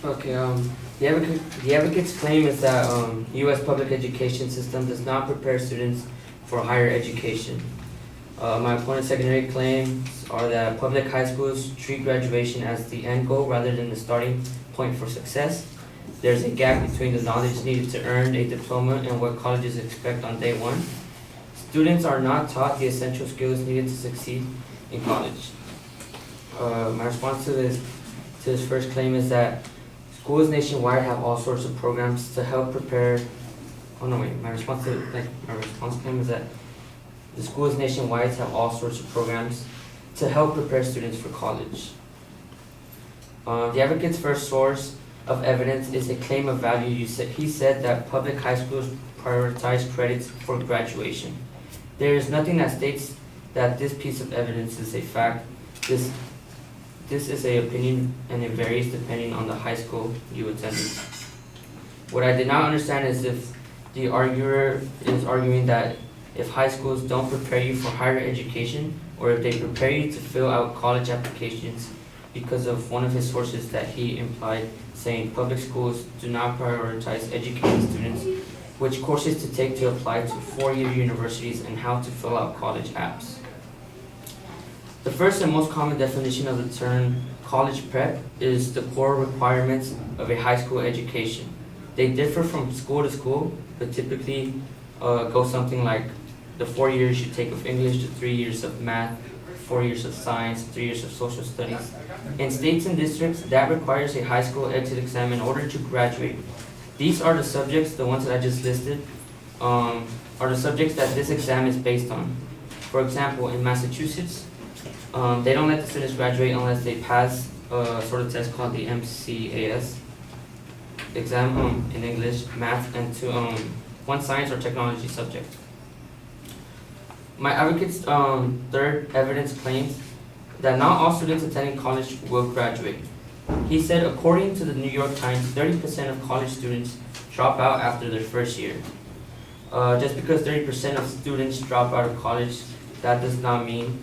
Okay, the advocate's claim is that U.S. public education system does not prepare students for higher education. My opponent's secondary claims are that public high schools treat graduation as the end goal rather than the starting point for success. There's a gap between the knowledge needed to earn a diploma and what colleges expect on day one. Students are not taught the essential skills needed to succeed in college. My response to this first claim is that schools nationwide have all sorts of programs to help prepare. Oh no, wait. My response claim is that the schools nationwide have all sorts of programs to help prepare students for college. The advocate's first source of evidence is a claim of value. He said that public high schools prioritize credits for graduation. There is nothing that states that this piece of evidence is a fact. This is an opinion, and it varies depending on the high school you attended. What I did not understand is if the arguer is arguing that if high schools don't prepare you for higher education, or if they prepare you to fill out college applications, because of one of his sources that he implied, saying public schools do not prioritize educating students which courses to take to apply to four-year universities and how to fill out college apps. The first and most common definition of the term college prep is the core requirements of a high school education. They differ from school to school, but typically go something like the 4 years you take of English, the 3 years of math, 4 years of science, 3 years of social studies. In states and districts, that requires a high school exit exam in order to graduate. These are the subjects, the ones that I just listed, are the subjects that this exam is based on. For example, in Massachusetts, they don't let the students graduate unless they pass a sort of test called the MCAS exam in English, math, and one science or technology subject. My advocate's third evidence claims that not all students attending college will graduate. He said, according to the New York Times, 30% of college students drop out after their first year. Just because 30% of students drop out of college, that does not mean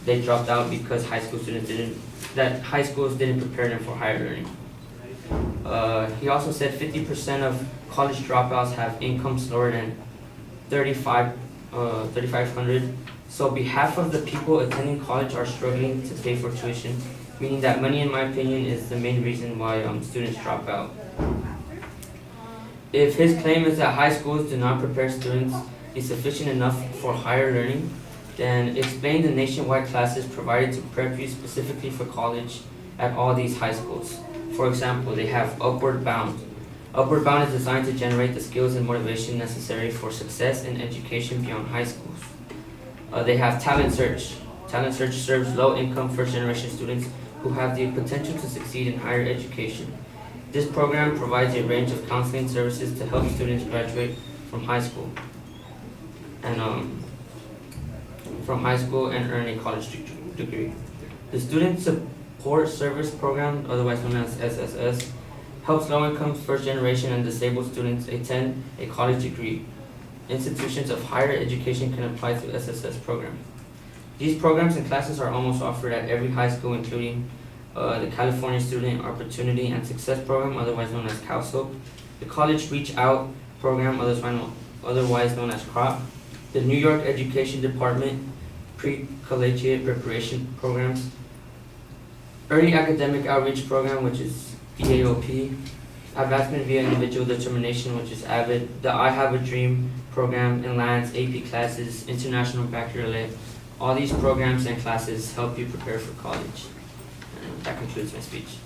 they dropped out because high schools didn't prepare them for higher learning. He also said 50% of college dropouts have incomes lower than $3,500. So half of the people attending college are struggling to pay for tuition, meaning that money, in my opinion, is the main reason why students drop out. If his claim is that high schools do not prepare students is sufficient enough for higher learning, then explain the nationwide classes provided to prep you specifically for college at all these high schools. For example, they have Upward Bound. Upward Bound is designed to generate the skills and motivation necessary for success in education beyond high schools. They have Talent Search. Talent Search serves low-income first-generation students who have the potential to succeed in higher education. This program provides a range of counseling services to help students graduate from high school and earn a college degree. The Student Support Service Program, otherwise known as SSS, helps low-income first-generation and disabled students attend a college degree. Institutions of higher education can apply to SSS program. These programs and classes are almost offered at every high school, including the California Student Opportunity and Success Program, otherwise known as CALSOP, the College Reach Out Program, otherwise known as CROP, the New York Education Department Pre-Collegiate Preparation Programs, Early Academic Outreach Program, which is EAOP, Advancement via Individual Determination, which is AVID, the I Have a Dream program, Enlance, AP classes, International Baccalaureate. All these programs and classes help you prepare for college. And that concludes my speech.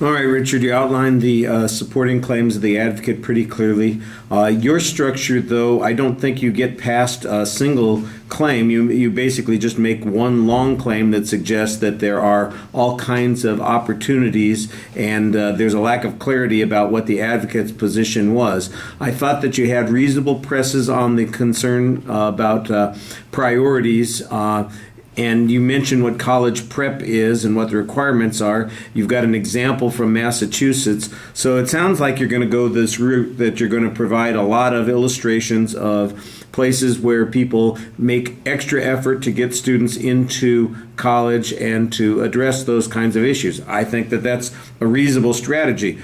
All right, Richard, you outlined the supporting claims of the advocate pretty clearly. Your structure, though, I don't think you get past a single claim. You basically just make one long claim that suggests that there are all kinds of opportunities, and there's a lack of clarity about what the advocate's position was. I thought that you had reasonable presses on the concern about priorities. And you mentioned what college prep is and what the requirements are. You've got an example from Massachusetts. So it sounds like you're going to go this route, that you're going to provide a lot of illustrations of places where people make extra effort to get students into college and to address those kinds of issues. I think that that's a reasonable strategy.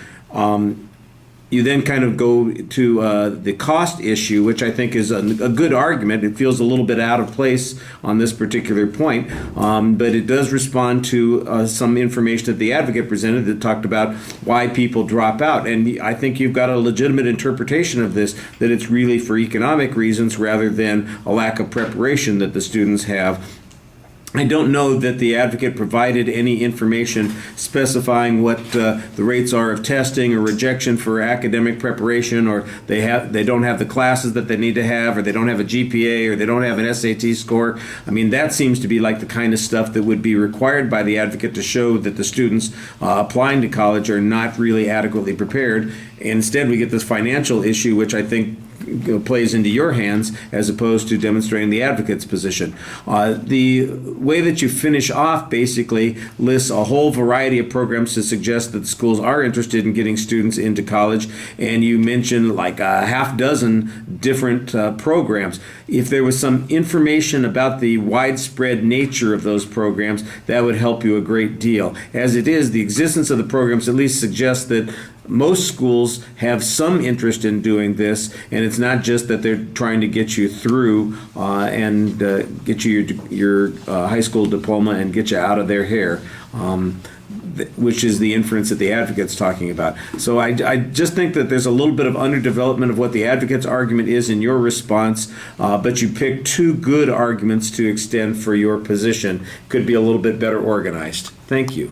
You then kind of go to the cost issue, which I think is a good argument. It feels a little bit out of place on this particular point, but it does respond to some information that the advocate presented that talked about why people drop out. And I think you've got a legitimate interpretation of this, that it's really for economic reasons rather than a lack of preparation that the students have. I don't know that the advocate provided any information specifying what the rates are of testing or rejection for academic preparation, or they don't have the classes that they need to have, or they don't have a GPA, or they don't have an SAT score. I mean, that seems to be like the kind of stuff that would be required by the advocate to show that the students applying to college are not really adequately prepared. Instead, we get this financial issue, which I think plays into your hands as opposed to demonstrating the advocate's position. The way that you finish off basically lists a whole variety of programs to suggest that schools are interested in getting students into college, and you mention like a half dozen different programs. If there was some information about the widespread nature of those programs, that would help you a great deal. As it is, the existence of the programs at least suggests that most schools have some interest in doing this, and it's not just that they're trying to get you through and get you your high school diploma and get you out of their hair, which is the inference that the advocate's talking about. So I just think that there's a little bit of underdevelopment of what the advocate's argument is in your response, but you picked two good arguments to extend for your position. Could be a little bit better organized. Thank you.